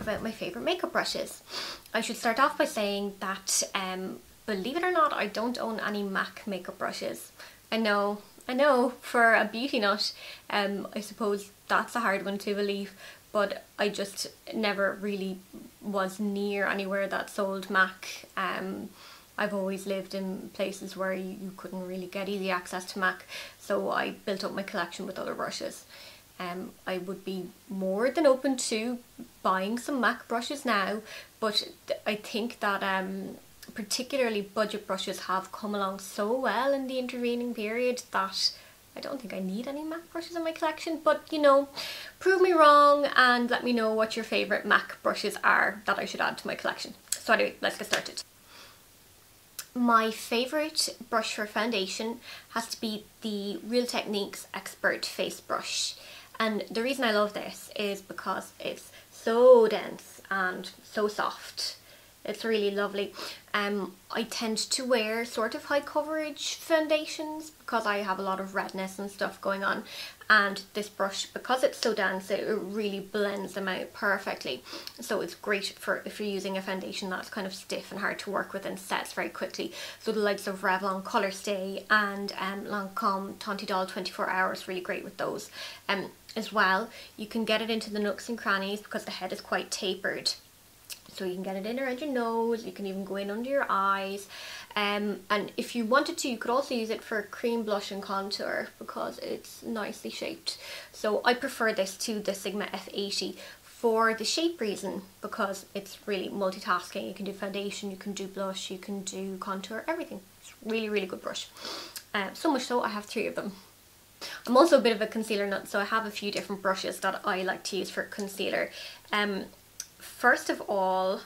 about my favourite makeup brushes. I should start off by saying that believe it or not, I don't own any MAC makeup brushes. I know, for a beauty nut, I suppose that's a hard one to believe, but I just never really was near anywhere that sold MAC. I've always lived in places where you couldn't really get easy access to MAC, so I built up my collection with other brushes. I would be more than open to buying some MAC brushes now, but I think that particularly budget brushes have come along so well in the intervening period that I don't think I need any MAC brushes in my collection. But you know, prove me wrong and let me know what your favourite MAC brushes are that I should add to my collection. So anyway, let's get started. My favourite brush for foundation has to be the Real Techniques Expert Face Brush. And the reason I love this is because it's so dense and so soft. It's really lovely. I tend to wear sort of high coverage foundations because I have a lot of redness and stuff going on, and this brush, because it's so dense, it really blends them out perfectly. So it's great for if you're using a foundation that's kind of stiff and hard to work with and sets very quickly. So the likes of Revlon Colour Stay and Lancome Tonti Doll 24 Hours, really great with those. As well, you can get it into the nooks and crannies because the head is quite tapered. So you can get it in around your nose, you can even go in under your eyes. And if you wanted to, you could also use it for cream blush and contour because it's nicely shaped. So I prefer this to the Sigma F80 for the shape reason, because it's really multitasking. You can do foundation, you can do blush, you can do contour, everything. It's really, really good brush. So much so I have 3 of them. I'm also a bit of a concealer nut, so I have a few different brushes that I like to use for concealer. First of all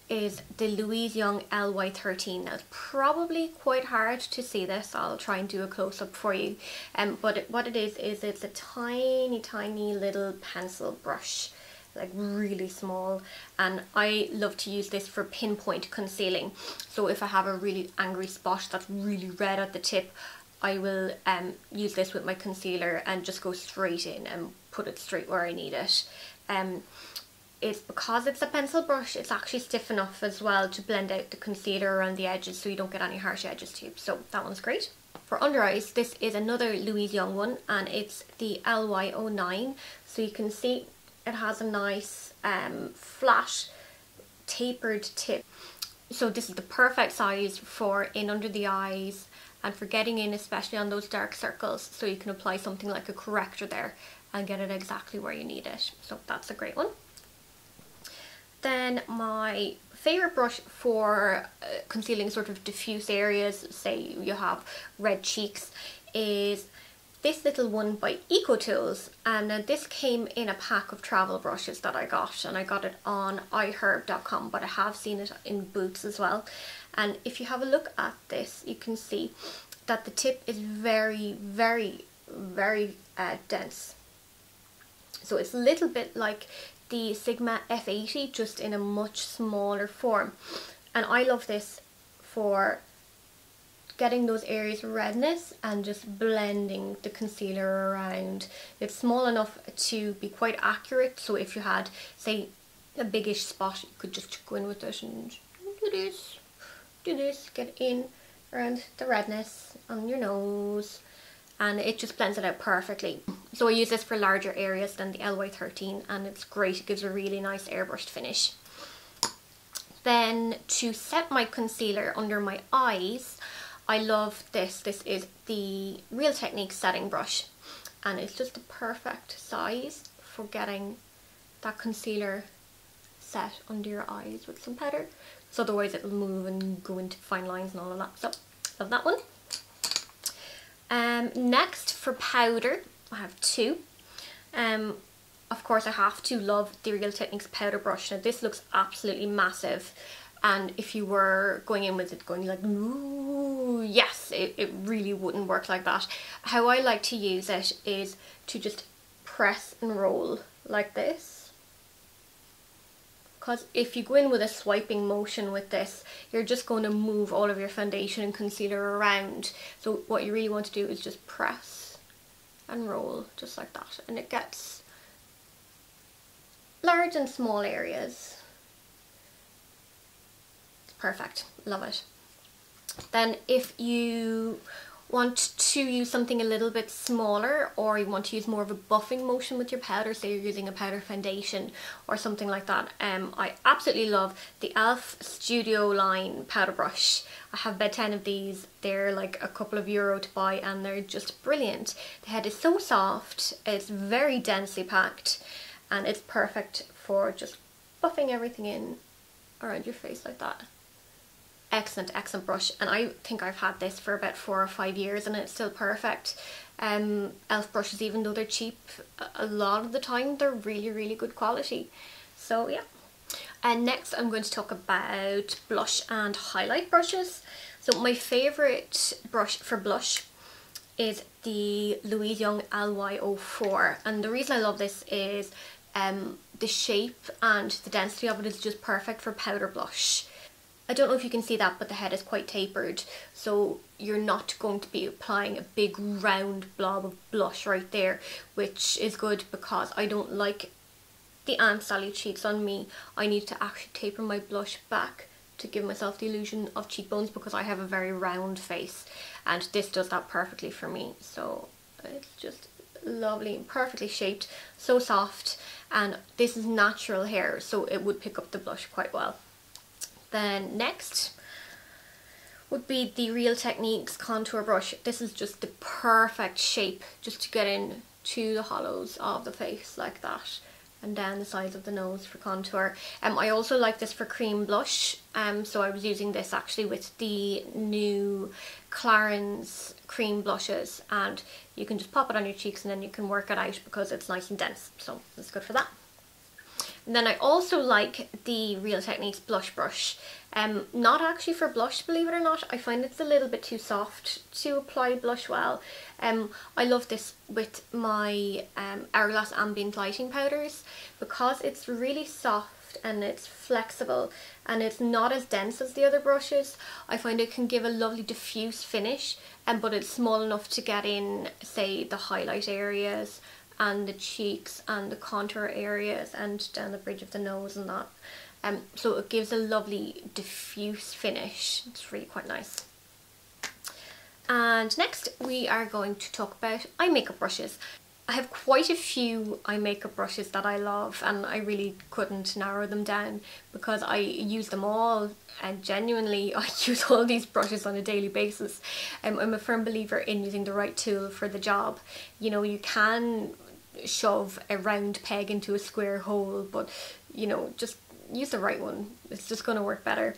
is the Louise LY13. Now it's probably quite hard to see this, I'll try and do a close-up for you. But what it is it's a tiny little pencil brush, like really small, and I love to use this for pinpoint concealing. So if I have a really angry spot that's really red at the tip, I will use this with my concealer and just go straight in and put it straight where I need it. It's because it's a pencil brush, it's actually stiff enough as well to blend out the concealer around the edges so you don't get any harsh edges too. So that one's great. For under eyes, this is another Louise one, and it's the LY09. So you can see it has a nice flat tapered tip. So this is the perfect size for in under the eyes and for getting in, especially on those dark circles, so you can apply something like a corrector there and get it exactly where you need it. So that's a great one. Then my favourite brush for concealing sort of diffuse areas, say you have red cheeks, is this little one by EcoTools. And this came in a pack of travel brushes that I got, and I got it on iHerb.com, but I have seen it in Boots as well. And if you have a look at this, you can see that the tip is very, very, very dense. So it's a little bit like the Sigma F80, just in a much smaller form. And I love this for getting those areas of redness and just blending the concealer around. It's small enough to be quite accurate, so if you had, say, a biggish spot, you could just go in with it and do this, get in around the redness on your nose, and it just blends it out perfectly. So I use this for larger areas than the LY13, and it's great. It gives a really nice airbrushed finish. Then to set my concealer under my eyes, I love this. This is the Real Techniques setting brush, and it's just the perfect size for getting that concealer set under your eyes with some powder, so otherwise it'll move and go into fine lines and all of that. So love that one. Next, for powder, I have 2. Of course I have to love the Real Techniques powder brush. Now this looks absolutely massive, and if you were going in with it going like, ooh, yes, it really wouldn't work like that. How I like to use it is to just press and roll like this, because if you go in with a swiping motion with this, you're just going to move all of your foundation and concealer around. So what you really want to do is just press and roll just like that, and it gets large and small areas. It's perfect, love it. Then if you want to use something a little bit smaller, or you want to use more of a buffing motion with your powder, say you're using a powder foundation or something like that, I absolutely love the e.l.f. Studio Line powder brush. I have about 10 of these. They're like a couple of euro to buy and they're just brilliant. The head is so soft, it's very densely packed, and it's perfect for just buffing everything in around your face like that. Excellent, excellent brush, and I think I've had this for about 4 or 5 years and it's still perfect. e.l.f. brushes, even though they're cheap, a lot of the time they're really, really good quality. So yeah. And next I'm going to talk about blush and highlight brushes. So my favourite brush for blush is the Louise LY04, and the reason I love this is the shape and the density of it is just perfect for powder blush. I don't know if you can see that, but the head is quite tapered, so you're not going to be applying a big round blob of blush right there, which is good because I don't like the Aunt Sally cheeks on me. I need to actually taper my blush back to give myself the illusion of cheekbones because I have a very round face, and this does that perfectly for me. So it's just lovely and perfectly shaped, so soft, and this is natural hair, so it would pick up the blush quite well. Then next would be the Real Techniques contour brush. This is just the perfect shape just to get in to the hollows of the face like that, and down the sides of the nose for contour. I also like this for cream blush, so I was using this actually with the new Clarins cream blushes, and you can just pop it on your cheeks and then you can work it out because it's nice and dense, so it's good for that. And then I also like the Real Techniques blush brush. Not actually for blush, believe it or not. I find it's a little bit too soft to apply blush well. I love this with my Hourglass Ambient Lighting powders because it's really soft and it's flexible and it's not as dense as the other brushes. I find it can give a lovely diffuse finish, but it's small enough to get in, say, the highlight areas and the cheeks and the contour areas and down the bridge of the nose and that. So it gives a lovely diffuse finish. It's really quite nice. And next we are going to talk about eye makeup brushes. I have quite a few eye makeup brushes that I love, and I really couldn't narrow them down because I use them all, and genuinely I use all these brushes on a daily basis. I'm a firm believer in using the right tool for the job. You know, you can shove a round peg into a square hole, but you know, just use the right one. It's just going to work better.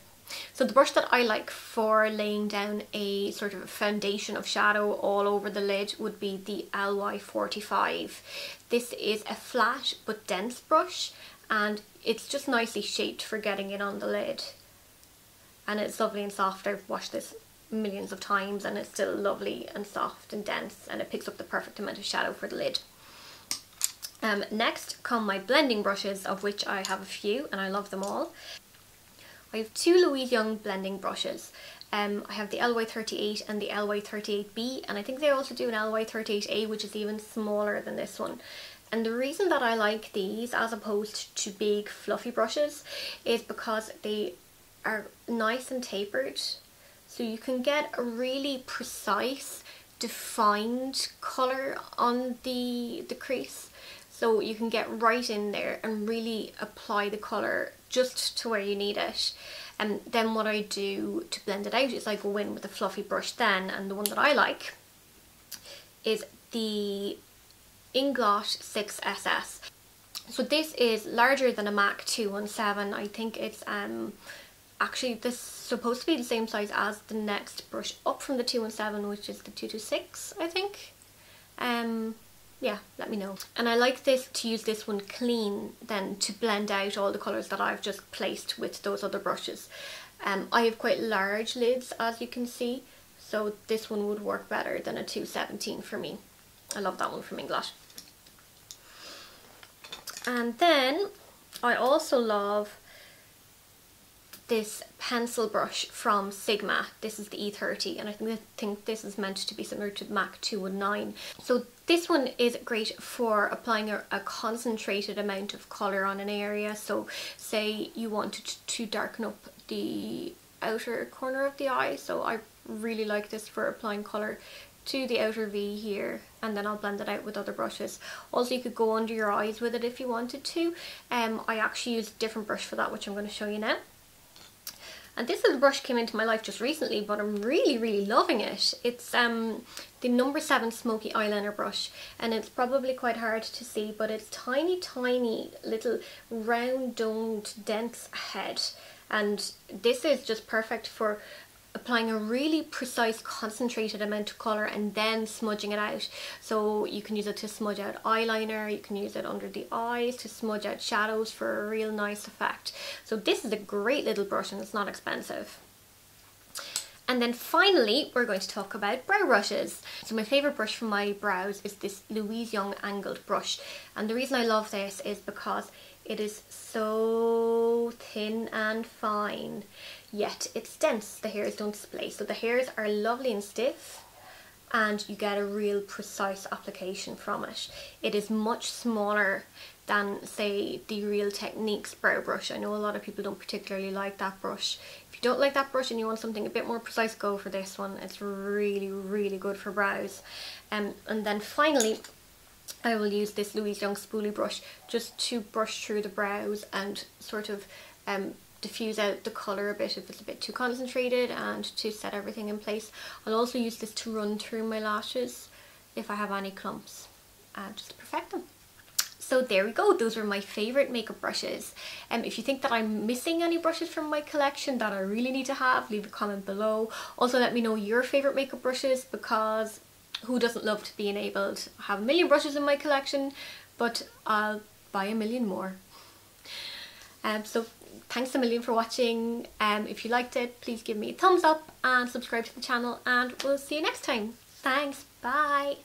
So the brush that I like for laying down a sort of a foundation of shadow all over the lid would be the LY45. This is a flat but dense brush, and it's just nicely shaped for getting it on the lid, and it's lovely and soft. I've washed this millions of times and it's still lovely and soft and dense, and it picks up the perfect amount of shadow for the lid. Next come my blending brushes, of which I have a few and I love them all. I have two Louise blending brushes. I have the LY38 and the LY38B, and I think they also do an LY38A, which is even smaller than this one. And the reason that I like these as opposed to big fluffy brushes is because they are nice and tapered, so you can get a really precise, defined colour on the crease. So you can get right in there and really apply the colour just to where you need it. And then what I do to blend it out is I go in with a fluffy brush then, and the one that I like is the Inglot 6SS. So this is larger than a MAC 217. I think it's actually this is supposed to be the same size as the next brush up from the 217, which is the 226, I think. Yeah, let me know. And I like this to use this one clean then to blend out all the colours that I've just placed with those other brushes. I have quite large lids, as you can see, so this one would work better than a 217 for me. I love that one from Inglot. And then I also love this pencil brush from Sigma. This is the E30, and I think this is meant to be similar to the MAC 219. So this one is great for applying a concentrated amount of colour on an area. So say you wanted to darken up the outer corner of the eye, so I really like this for applying colour to the outer V here, and then I'll blend it out with other brushes. Also, you could go under your eyes with it if you wanted to. I actually used a different brush for that, which I'm going to show you now. And this little brush came into my life just recently, but I'm really loving it. It's the number 7 Smokey eyeliner brush, and it's probably quite hard to see, but it's tiny little round domed dense head, and this is just perfect for applying a really precise concentrated amount of colour and then smudging it out. So you can use it to smudge out eyeliner, you can use it under the eyes to smudge out shadows for a real nice effect. So this is a great little brush and it's not expensive. And then finally we're going to talk about brow brushes. So my favourite brush for my brows is this Louise angled brush, and the reason I love this is because it is so thin and fine, yet it's dense. The hairs don't splay, so the hairs are lovely and stiff, and you get a real precise application from it. It is much smaller than, say, the Real Techniques brow brush. I know a lot of people don't particularly like that brush. If you don't like that brush and you want something a bit more precise, go for this one. It's really good for brows. And then finally, I will use this Louise spoolie brush just to brush through the brows and sort of diffuse out the colour a bit if it's a bit too concentrated, and to set everything in place. I'll also use this to run through my lashes if I have any clumps, just to perfect them. So there we go, those are my favourite makeup brushes. If you think that I'm missing any brushes from my collection that I really need to have, leave a comment below. Also let me know your favourite makeup brushes, because who doesn't love to be enabled? I have a million brushes in my collection, but I'll buy a million more. So thanks a million for watching. If you liked it, please give me a thumbs up and subscribe to the channel, and we'll see you next time. Thanks, bye!